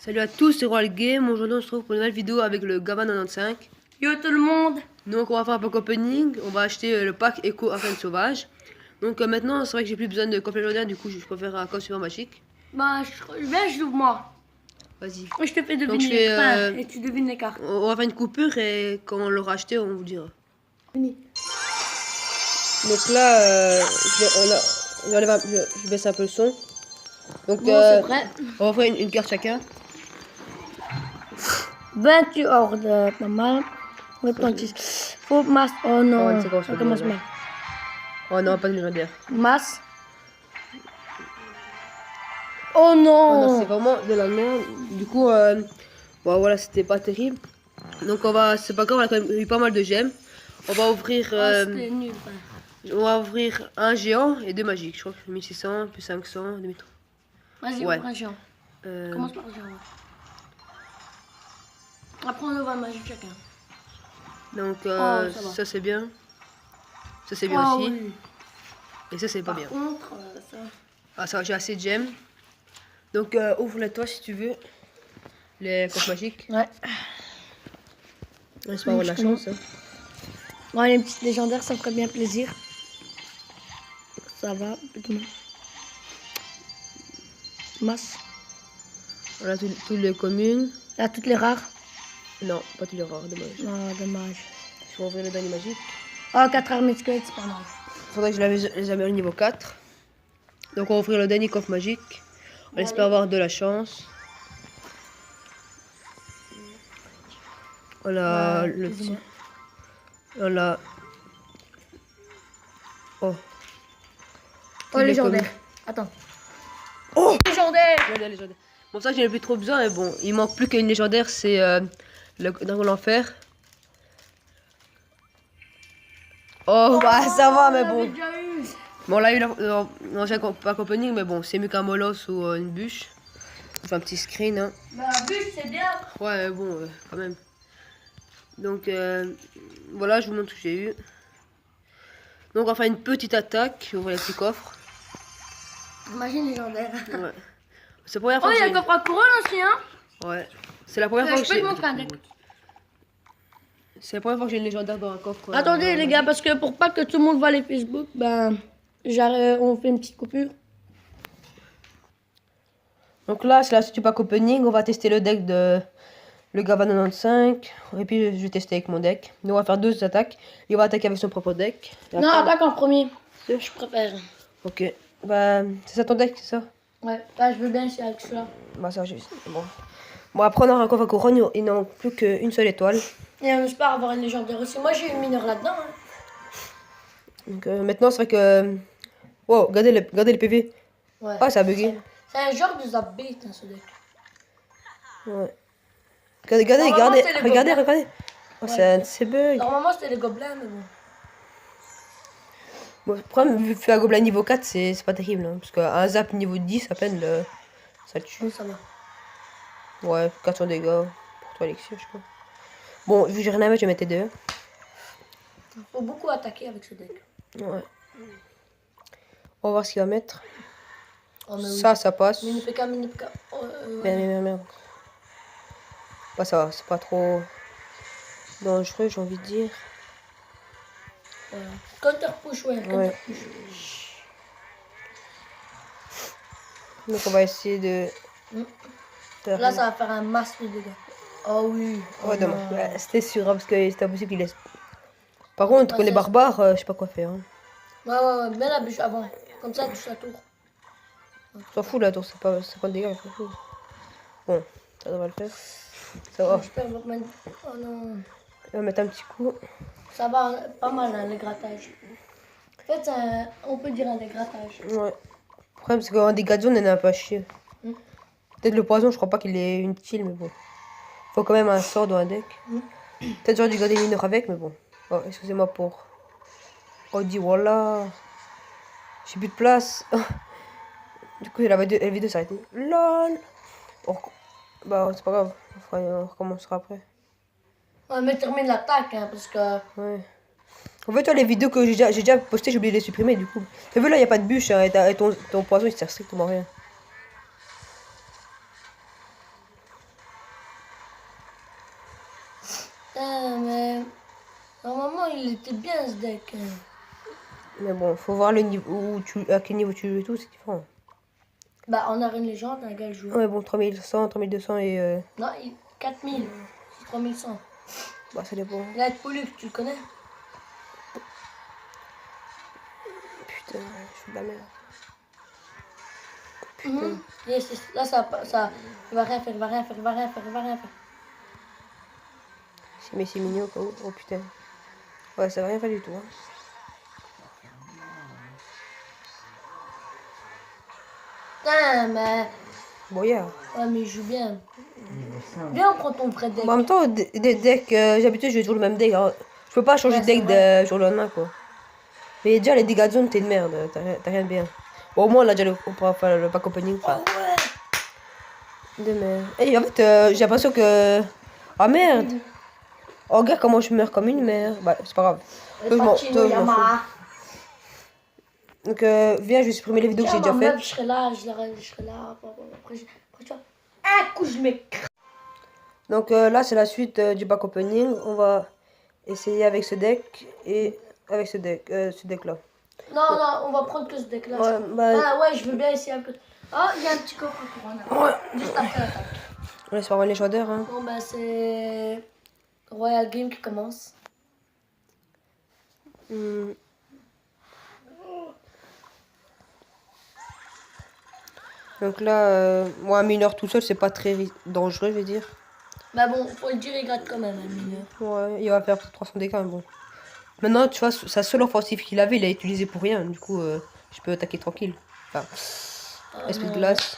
Salut à tous, c'est Royal Game. Aujourd'hui, on se retrouve pour une nouvelle vidéo avec le Gava 95. Yo tout le monde. Donc, on va faire un pack opening. On va acheter le pack Echo Arène Sauvage. Donc, maintenant, c'est vrai que j'ai plus besoin de coffre légendaire. Du coup, je préfère un coffre super magique. Bah, viens, je l'ouvre moi. Vas-y. Je te fais Donc, deviner et tu devines les cartes. on va faire une coupure et quand on l'aura acheté, on vous dira. Fini. Donc là, je baisse un peu le son. Donc, Bon, c'est prêt. on va faire une carte chacun. 28 ordres, pas mal. 26. Faut masse. Oh non. c'est bon, Ça commence mal. Oh non, pas de légendaire. Masse. Oh Oh non, non. c'est vraiment de la merde. Du coup, bon, voilà, c'était pas terrible. Donc c'est pas grave, on a quand même eu pas mal de gemmes. On va ouvrir, C'était nul. on va ouvrir un géant et deux magiques. Je crois que 1600 plus 500, 2003. Vas-y, Ouais. ouvre un géant. Commence par le géant. Après, on ouvre un magique chacun. Donc ça c'est bien. Ça c'est bien Oh, aussi. oui. Et ça c'est pas Par bien. contre, ça. Ah ça va, j'ai assez de gemmes. Donc ouvre-les toi si tu veux. Les coffres magiques. Ouais. J'espère avoir de la chance. Hein. Ouais, les petites légendaires, ça me ferait bien plaisir. Ça va, plutôt mal. Masse. Voilà toutes les communes. Là, toutes les rares. Non, pas tous les rares, dommage. Non, dommage. Je vais ouvrir le dernier magique. Oh, 4 armées de squelettes, c'est pas mal. Faudrait que je les amène au niveau 4. Donc on va ouvrir le dernier coffre magique. On espère avoir de la chance. On a Ouais, le plus ou petit. moins. On a. Oh. Oh, les légendaire. communes. Attends. Oh, Légendaire. légendaire. Bon, ça, j'en ai plus trop besoin, mais bon, il manque plus qu'une légendaire, c'est le Dragon de l'Enfer. Oh, bah ça va, mais bon. Bon, là, il y a eu l'ancien pack opening, mais bon, c'est mieux qu'un molosse ou une bûche. On fait un petit screen, hein. Bah, bûche, c'est bien. Ouais, mais bon, quand même. Donc, voilà, je vous montre ce que j'ai eu. Donc, on va faire une petite attaque. On va les petits coffres. Imagine légendaire. Ouais. C'est la première Oh, fois il y a que le coffre à couronne aussi, hein. j'ai... Ouais. C'est la première fois Je que peux j'ai... te montrer un deck. C'est la première fois que j'ai une légendaire dans un coffre. Attendez, les gars, parce que pour pas que tout le monde voit les Facebook, ben, on fait une petite coupure. Donc là, c'est la suite du pack opening. On va tester le deck de le Gava 95. Et puis, je vais tester avec mon deck. Nous, on va faire deux attaques. Il va attaquer avec son propre deck. Et Non, après- attaque en premier. Je préfère. Ok. Bah, c'est ça ton deck, c'est ça? Ouais, là, je veux bien essayer avec celui-là. Bah, ça, juste. Bon. Bon, après, on aura un coffre à couronne. Il n'en manque plus qu'une seule étoile. Et on espère avoir une légendaire aussi. Moi, j'ai eu mineur là-dedans. Hein. Donc, maintenant, c'est vrai que. Wow, regardez le PV. Ouais. Ah, ça a bugué. C'est un genre de Zapbait, hein, ce deck. Ouais. Regardez, Normalement, c'est les regardez. gobelins. Oh, Ouais. c'est un de ces bugs. Normalement, c'était les gobelins, mais bon. Bon, le problème, vu que faire un gobelin niveau 4, c'est pas terrible. Hein, parce qu'un zap niveau 10, à peine, ça le tue. Ça va. Ouais, 400 dégâts pour toi, Alexis, je crois. Bon, vu que j'ai rien à mettre, je vais mettre deux. Faut beaucoup attaquer avec ce deck. Ouais. On va voir ce qu'il va mettre. Oh, mais oui. Ça passe. Mini PK, mini PK. Oh, Merde. Bah, ça va, c'est pas trop dangereux, j'ai envie de dire. Voilà. Counter push, ouais. Counter Ouais. push. Donc, on va essayer de. faire- Là, ça va faire un masse de dégâts. Oh oui. Oh, Ouais, dommage. non. Ouais, c'était sûr, hein, parce que c'était impossible qu'il laisse. Par contre, Ouais, quand les c'est- barbares, je sais pas quoi faire. Hein. Ouais. Mets la bûche avant. Comme ça, touche la tour. On s'en fout là, donc c'est pas de dégâts, on s'en fout. Bon, ça devrait le faire. Ça va. Je peux avoir même- Oh non. On va mettre un petit coup. Ça va pas mal, hein, le grattage. En fait, on peut dire un dégrattage. Ouais. Le problème, c'est qu'un dégâts de zone, on en a pas chier. Mm. Peut-être le poison, je crois pas qu'il est utile, mais bon. Faut quand même un sort dans un deck. Mm. Peut-être j'aurais dû garder mineur avec, mais bon. Oh, excusez-moi pour. Oh, dis voilà. J'ai plus de place. Du coup, la vidéo s'est arrêtée. LOL. Bah, c'est pas grave. On recommencera après. Ouais, mais termine l'attaque, hein, parce que... Ouais. En fait, toi, les vidéos que j'ai déjà postées, j'ai oublié de les supprimer du coup. T'as vu là, il a pas de bûche hein, et ton poison il sert strictement à rien. Putain, mais normalement, il était bien ce deck. Mais bon, faut voir le niveau où à quel niveau tu joues et tout, c'est différent. Bah, en arène légende, un gars joue. Ouais, bon, 3100, 3200 et. Non, 4000. 3100. Bah, ça dépend. Il a être Pollux, tu le connais? Putain, je suis de la merde. Putain. Yes, yes. Là, ça. Il va rien faire, il va rien faire, il va rien faire, il va rien faire. Mais c'est mignon, quoi. Oh putain. Ouais, ça va rien faire du tout. Hein. Putain, mais. Boyard. Ouais, mais il joue bien. Viens, on prend ton vrai deck. Bon, en même temps, des decks, j'ai l'habitude de jouer toujours le même deck. Alors, je peux pas changer Ouais, de deck c'est vrai. de jour au lendemain, quoi. Mais déjà, les dégâts de zone, t'es une merde. T'as rien de bien. Bon, au moins, là, déjà, on pourra faire le pack opening. Oh ouais. De merde. Et en fait, j'ai l'impression que. Ah merde! Oh, regarde comment je meurs comme une merde. Bah, c'est pas grave. Le Pacino Yamaha. Donc, viens, je vais supprimer les vidéos que j'ai déjà meuf, faites. je serai là, je serai là. Après, tu vois, un coup, je mets. Donc, là, c'est la suite du pack opening. On va essayer avec ce deck et avec ce deck-là. Non, on va prendre que ce deck-là. Ouais, bah, ah ouais, je veux bien essayer un peu. Oh, il y a un petit coffre pour un. ouais. Juste après l'attaque. On laisse voir les légendaires. Hein. Bon, bah, c'est Royal Game qui commence. Hmm. Donc là, moi, un mineur tout seul, c'est pas très dangereux, je vais dire. Bah bon, faut le dire, il gratte quand même, un mineur. Ouais, il va faire 300 dégâts, mais bon. Maintenant, tu vois, sa seule offensive qu'il avait, il l'a utilisé pour rien. Du coup, je peux attaquer tranquille. Enfin, esprit de glace.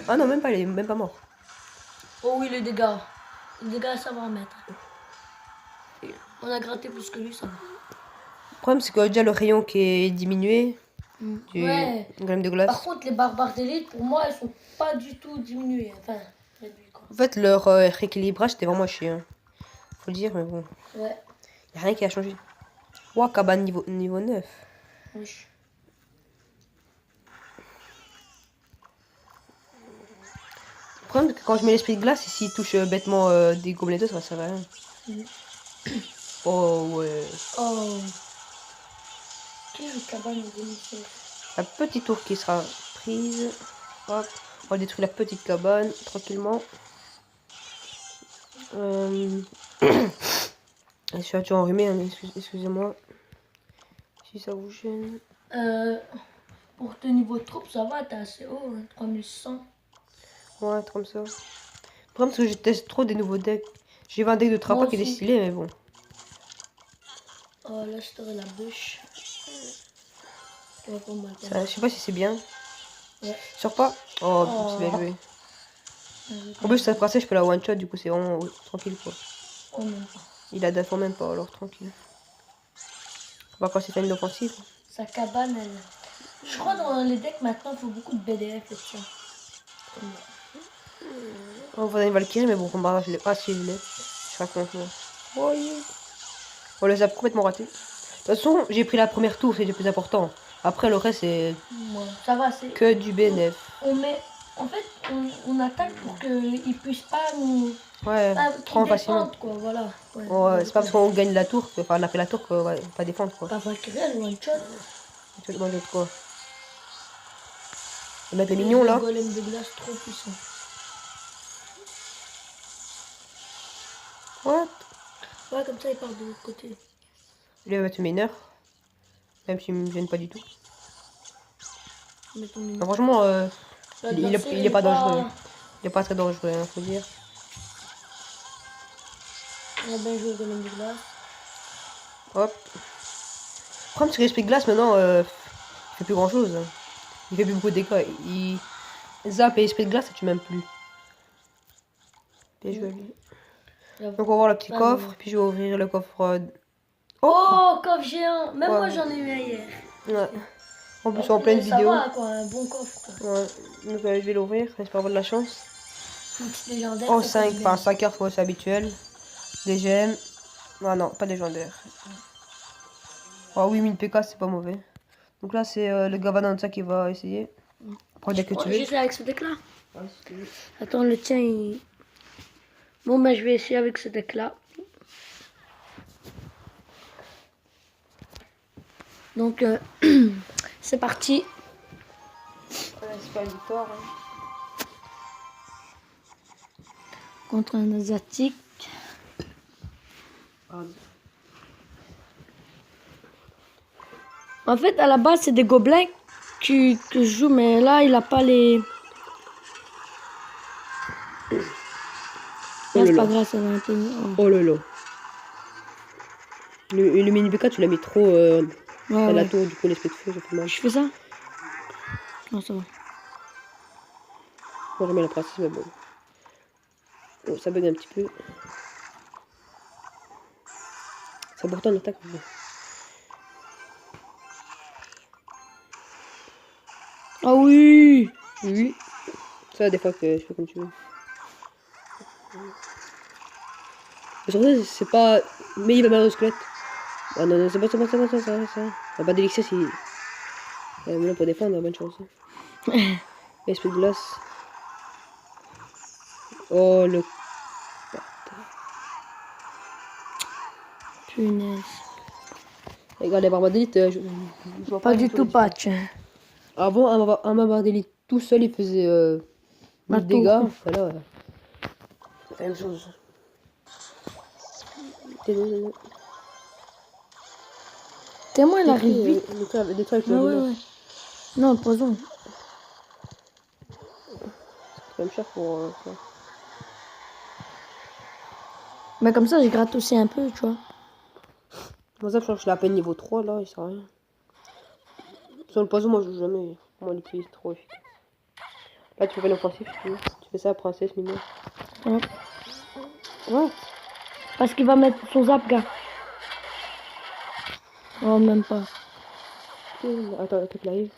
Ah non, même pas, il est même pas mort. Oh oui, les dégâts. Les dégâts, ça va en mettre. On a gratté plus que lui, ça va. Le problème, c'est que déjà le rayon qui est diminué du Ouais. golem de glace. Par contre, les barbares d'élite, pour moi, elles sont pas du tout diminuées. Enfin, réduites, quoi. En fait, leur rééquilibrage, c'était vraiment chiant. Faut le dire, mais bon. Ouais. Y a rien qui a changé. Ouah, cabane niveau 9. Oui. Le problème, c'est que quand je mets l'esprit de glace, s'il touche bêtement des gobelets d'eau, ça sert à rien. Oh, ouais. Oh. Quelle cabane de démission. La petite tour qui sera prise. Hop. On va détruire la petite cabane tranquillement. Je suis toujours enrhumé, hein, excusez-moi. Si ça vous gêne. Pour tes niveaux de troupes, ça va, t'es assez haut, hein, 3100. Ouais, comme ça. Le problème, c'est que je teste trop des nouveaux decks. J'ai vu un deck de Trappa qui est stylé, mais bon. Oh, là, je t'aurais la bûche. Ça va pas mal. Ça, je sais pas si c'est bien. Ouais. Sors pas. Oh, c'est bien joué. En plus, cette princesse, je peux la one shot, du coup, c'est vraiment tranquille, quoi. Oh, même pas. Il a d'affaires même pas, alors tranquille. On va quand c'est une offensive. Sa cabane, elle. Je crois dans les decks maintenant, il faut beaucoup de BDF et tout ça. On va une Valkyrie, mais bon, combat, je l'ai pas. Ah, si, je l'ai. Je raconte, moi. Oh, yeah. On les a complètement ratés. De toute façon, j'ai pris la première tour, c'est le plus important. Après, le reste, c'est Ouais, ça va, c'est. que du BNF. On met. En fait, on attaque pour qu'ils puissent pas nous. Ouais, trop facilement. Quoi, voilà. Ouais, c'est pas parce qu'on gagne la tour, enfin, on a fait la tour qu'on va pas défendre, quoi. Pas Valkyrie, elle one shot. Tu veux demander de quoi? On va mettre les mignons, là. Le golem de glace trop puissant. What? Ouais, comme ça, il part de l'autre côté. Je vais mettre mineur. Même s'il me gêne pas du tout. Non, franchement, il est pas dangereux. Il est pas très dangereux, hein, faut dire. On a bien joué au golem de glace. Hop. Le problème, c'est que l'esprit de glace, maintenant, il fait plus grand chose. Hein. Il fait plus beaucoup de dégâts. Il zappe et l'esprit de glace, ça tue même plus. Bien joué à lui. Donc, on va voir le petit coffre. Puis, je vais ouvrir le coffre. Oh, coffre géant. Même moi, j'en ai eu un hier. Ouais. En plus, en pleine vidéo. Ça va, quoi, un bon coffre. Quoi. Ouais. Donc, je vais l'ouvrir. J'espère avoir de la chance. Une petite légendaire. Oh, 5, enfin 5 heures, c'est habituel. Des gemmes. Ah non, pas légendaire. Oh oui, 1000 PK, c'est pas mauvais. Donc là, c'est le Gavananza qui va essayer. Pour dès que tu veux. J'essaie avec ce deck-là. Attends, le tien, il... Bon, bah, je vais essayer avec ce deck-là. Donc, c'est parti. Ouais, c'est pas une victoire. Hein. Contre un asiatique. Ah, En fait, à la base, c'est des gobelins que je joue, mais là, il a pas les... oh Là, là c'est là. pas grave, ça va un peu... Oh. Oh là là. Le mini BK, tu l'as mis trop Ouais, à la ouais. tour, du coup, l'esprit de feu, ça fait mal. Je fais ça? Non, ça va. Moi, j'aime bien la princesse, mais bon. Oh, ça bug un petit peu. Ça pourtant en attaque, mais bon. Ah oui! Oui. Ça, des fois que je fais comme tu veux. Mais surtout, c'est pas. Mais il va mal au squelette. Ah non, non, c'est bon, c'est bon, c'est bon, ça va, ça va. On va pas d'élixir si. Mais là, pour défendre, bonne chance. Esprit de glace. Oh, le. Punaise. Regarde, les barbades d'élite, je vois Pas du la tout différence. patch. Avant, un barbare d'élite tout seul, il faisait 1000 tour. dégâts. Voilà, ouais. C'est la même chose. Tellement il arrive vite. Des trucs avec Ouais, le ouais, bonheur. ouais. Non, le poison. C'est quand même cher pour ça. Mais comme ça, je gratte aussi un peu, tu vois. Moi, ça, je crois que je l'ai à peine niveau 3, là, il sert à rien. Sur le poison, moi, je joue jamais. Moi, l'utilise trop efficace. Là, tu fais pas l'offensif, tu fais ça, princesse, mignon. Ouais. Ouais. Parce qu'il va mettre son zap, gars. Oh, même pas. Attends, peut-être live.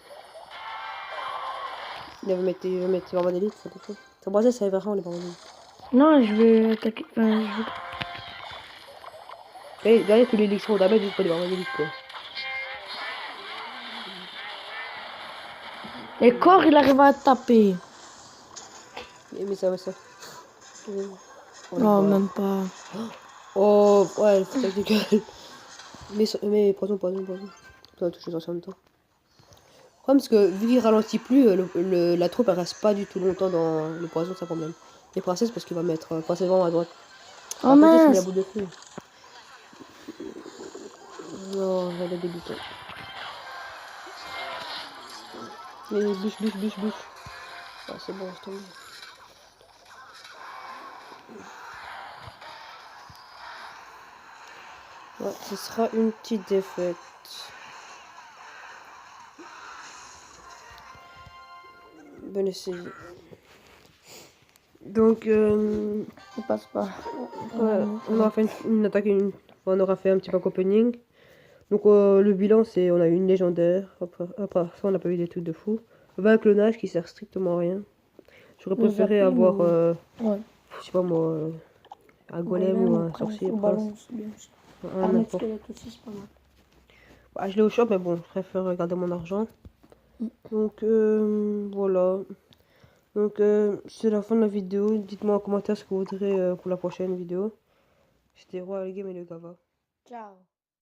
Il va mettre ses barbades d'élite, c'est tout. Sur princesse, ça arrive vraiment, les barbades d'élite. Non, je vais attaquer. Enfin, je vais... Et derrière, tous les élections au damage juste pour les barbades d'élite, quoi. Les corps, il arrive à taper. Mais ça va, ça. Oh, même pas. Oh, ouais, le foutage de gueule. Mais poison. Ça va toucher ça en même temps. Le problème, c'est que vu qu'il ralentit plus, la troupe elle reste pas du tout longtemps dans le poison, c'est un problème. Et princesse, parce qu'il va mettre princesse vraiment à droite. Oh, Princesse, il met la mince. boule de feu. Non, elle est dégoûtée. Mais bûche. Ah, c'est bon, c'est tombé. Ouais, ce sera une petite défaite. Bon essai. Donc, Ça passe pas. ouais, on aura fait une attaque, on aura fait un petit pack opening. Donc, le bilan, c'est on a eu une légendaire. Après ça, on n'a pas eu des trucs de fou. Un clonage qui sert strictement à rien. J'aurais préféré avoir, Ouais. je sais pas moi, un golem ou un sorcier Ou prince. ballon, c'est bien aussi. Un Un n'importe. squelette aussi, c'est pas mal. Bah, je l'ai au shop, mais bon, je préfère garder mon argent. Donc, voilà. Donc, c'est la fin de la vidéo. Dites-moi en commentaire ce que vous voudrez pour la prochaine vidéo. C'était Roi, le game et le Gava. Ciao.